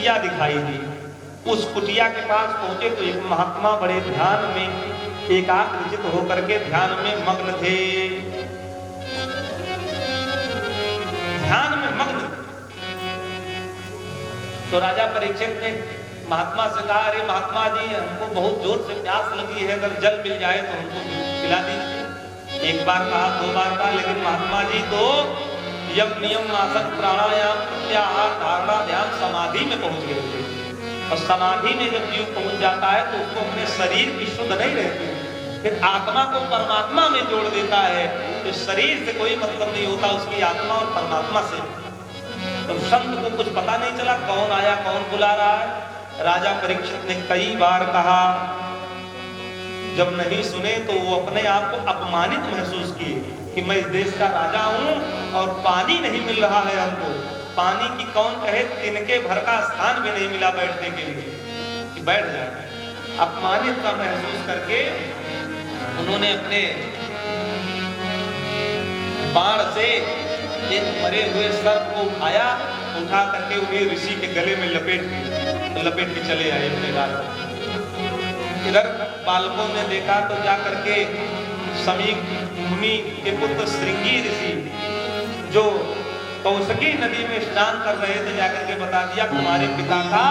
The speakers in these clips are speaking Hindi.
कुटिया दिखाई दी। उस कुटिया के पास पहुंचे तो एक महात्मा बड़े ध्यान में एकाग्रचित होकर के ध्यान में मग्न थे, ध्यान में मग्न। तो राजा परीक्षित ने महात्मा से कहा, अरे महात्मा जी, हमको बहुत जोर से प्यास लगी है, अगर जल मिल जाए तो हमको पिला दीजिए। एक बार कहा, दो बार कहा, लेकिन महात्मा जी तो यम नियम आसन प्राणायाम प्रत्याहार धारणा ध्यान समाधि में पहुंच गए थे। और समाधि में जब जीव पहुंच जाता है तो उसको अपने शरीर की शुद्ध नहीं रहती, फिर आत्मा को परमात्मा में जोड़ देता है। तो शरीर से कोई मतलब नहीं होता, उसकी आत्मा और परमात्मा से। तो संत को कुछ पता नहीं चला कौन आया कौन बुला रहा है। राजा परीक्षित ने कई बार कहा, जब नहीं सुने तो वो अपने आप को अपमानित महसूस किए कि मैं इस देश का राजा हूं और पानी नहीं मिल रहा है हमको। पानी की कौन कहे, तिनके भर का स्थान भी नहीं मिला बैठने के लिए कि बैठ जाए। अपमानित का महसूस करके उन्होंने अपने बाण से एक मरे हुए सर्प को उठाया, उठा करके उन्हें ऋषि के गले में लपेट के चले आए अपने राज। इधर बालकों ने देखा तो जा करके समीक मुनि के पुत्र श्रृंगी ऋषि जो कौशकी नदी में स्नान कर रहे थे, जाकर के बता दिया तुम्हारे पिता का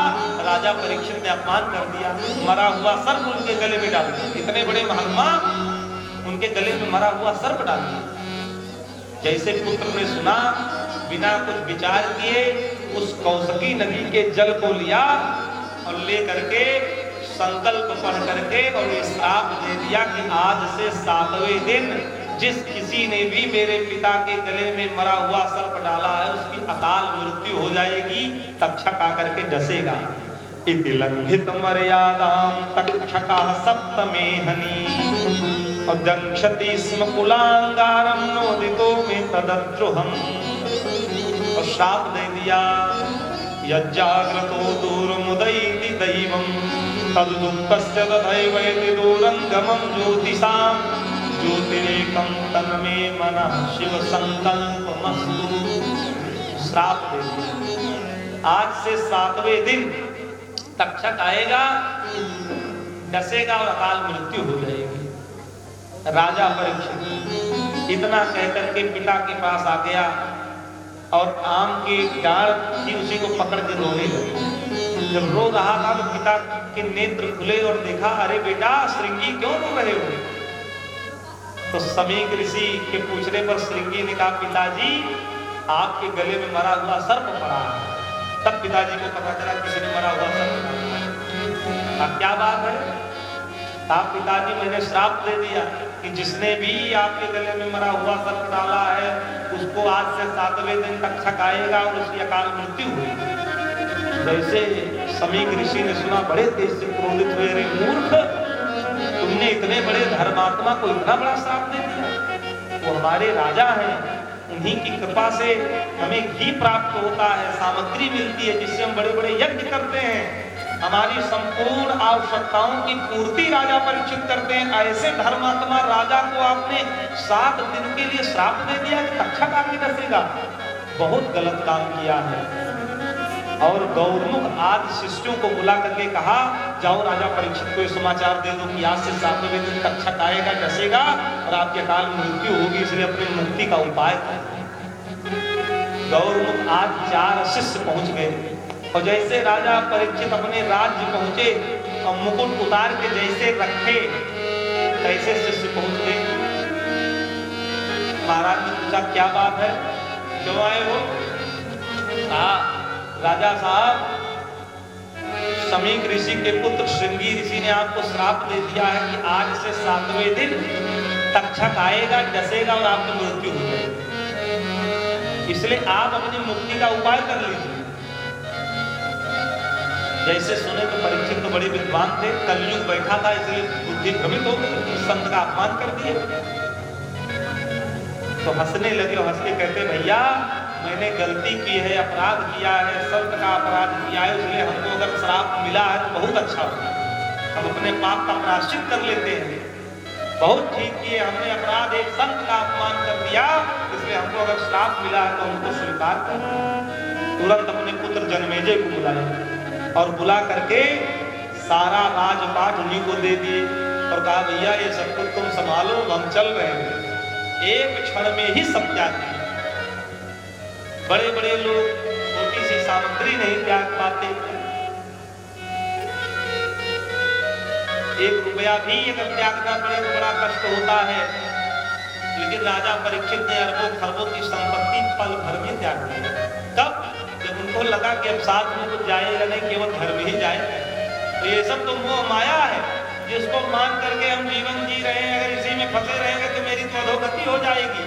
राजा परीक्षित ने अपमान कर दिया, मरा हुआ सर्प उनके गले में डाल दिया। इतने बड़े महात्मा उनके गले में मरा हुआ सर्प डाल दिया। जैसे पुत्र ने सुना, बिना कुछ विचार किए उस कौशकी नदी के जल को लिया और ले करके संकल्प पढ़ करके और ये श्राप दे दिया कि आज से 7वें दिन जिस किसी ने भी मेरे पिता के गले में मरा हुआ सर्प डाला है उसकी अकाल मृत्यु हो जाएगी, तक्षक आकर के डसेगा। इति लंघित मर्यादाम तक्षकः सप्तमे हनि और दंशति स्म कुलांगारम नोदितो में तदद्रुहम्। और श्राप दे दिया, यज्जाग्रतो दूरमुदयति दैवं तद्दुःखस्य तथैवैति दूरंगमं ज्योतिषां ज्योतिरेकं तन्मे मनः शिव संकल्पमस्तु। श्राप दे दिया, आज से 7वें दिन तक्षक आएगा, डसेगा और अकाल मृत्यु हो जाएगी। राजा परीक्षित इतना कहकर के पिता के पास आ गया और आम की डाल थी उसी को पकड़ के रोने लगे। जब रो रहा था तो पिता के नेत्र खुले और देखा, अरे बेटा श्रृंगी क्यों रो रहे हो? तो समीक ऋषि के पूछने पर श्रृंगी ने कहा, पिताजी आपके गले में मरा हुआ सर्प पड़ा है। तब पिताजी को पता चला किसी ने मरा हुआ सर्प पड़ा। अब क्या बात है? आप पिताजी मैंने श्राप दे दिया कि जिसने भी आपके गले में मरा हुआ सर्प डाला है उसको आज से 7वें दिन तक्षक आएगा और उसकी अकाल मृत्यु हुई। जैसे समीक ऋषि ने सुना, बड़े तेज से क्रोधित हुए, अरे मूर्ख, तुमने इतने बड़े धर्मात्मा को इतना बड़ा श्राप दे दिया। वो हमारे राजा हैं, उन्हीं की कृपा से हमें घी प्राप्त होता है, सामग्री मिलती है जिससे हम बड़े बड़े यज्ञ करते हैं, हमारी संपूर्ण आवश्यकताओं की पूर्ति राजा परीक्षित करते हैं। ऐसे धर्मात्मा राजा को आपने 7 दिन के लिए श्राप दे दिया कि तक्षक आके डसेगा। बहुत गलत काम किया है। और गौरमुख आदि शिष्यों को बुला करके कहा, जाओ राजा परीक्षित को समाचार दे दो कि आज से 7वें दिन तक्षक आएगा, डसेगा और आपकी अकाल मृत्यु होगी, इसलिए अपनी मुक्ति का उपाय करें। गौरमुख आदि 4 शिष्य पहुंच गए और जैसे राजा परीक्षित अपने राज्य पहुंचे और मुकुट उतार के जैसे रखे तैसे शिष्य पहुंच गए। महाराज ने पूछा, क्या बात है, क्यों आए हो? राजा साहब, समीक ऋषि के पुत्र श्रृंगी ऋषि ने आपको श्राप दे दिया है कि आज से 7वें दिन तक्षक आएगा, डसेगा और आपकी मृत्यु हो जाएगी, इसलिए आप अपनी मुक्ति का उपाय कर लीजिए। जैसे सुने तो परीक्षित तो बड़े विद्वान थे, कलयुग बैठा था इसलिए बुद्धि भ्रमित हो गई, संत का अपमान कर दिया। तो हंसने लगे और हंस के कहते, भैया मैंने गलती की है, अपराध किया है, संत का अपराध किया है, इसलिए हमको अगर श्राप मिला है तो बहुत अच्छा होगा, हम अपने पाप का प्रायश्चित कर लेते हैं। बहुत ठीक किए, हमने अपराध एक संत का अपमान कर दिया, इसलिए हमको अगर श्राप मिला है तो हमको स्वीकार करना। तुरंत अपने पुत्र जन्मेजय को बुलाया। और बुला करके सारा राजपाट उन्हीं को दे दिए और कहा भैया ये सब कुछ तुम संभालो, हम चल रहे हैं। एक क्षण में ही सब त्याग दिया। बड़े बड़े लोग छोटी सी सामग्री नहीं त्याग पाते। 1 रुपया भी अगर त्यागना पड़े तो बड़ा कष्ट होता है, लेकिन राजा परीक्षित ने अरबों खरबों की संपत्ति पल भर में त्याग दी। तब जब उनको लगा कि अब साथ में कुछ जाएगा नहीं, केवल घर में ही जाए। तो ये सब तो मोह माया है, जिसको मान करके हम जीवन जी रहे हैं। अगर इसी में फंसे रहेंगे तो मेरी तो अधोगति हो जाएगी,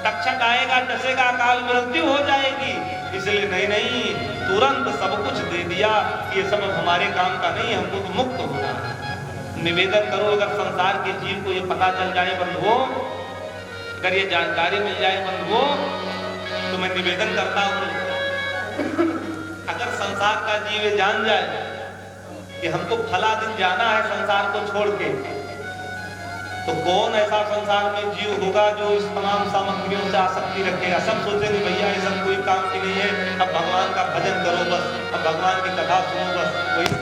तक्षक आएगा, टसेगा, अकाल मृत्यु हो जाएगी। इसलिए नहीं, तुरंत सब कुछ दे दिया। ये सब हमारे काम का नहीं, हमको तो मुक्त होना है। निवेदन करो, अगर संसार के जीव को ये पता चल जाए बंधुओं, अगर ये जानकारी मिल जाए बंधुओं, तो मैं निवेदन करता हूं, अगर संसार का जीव ये जान जाए कि हमको फला दिन जाना है संसार को छोड़ के, तो कौन ऐसा संसार में जीव होगा जो इस तमाम सामग्रियों से आसक्ति रखेगा। सब सोचेंगे भैया ये सब कोई काम की नहीं है, अब भगवान का भजन करो बस, अब भगवान की कथा सुनो बस, वही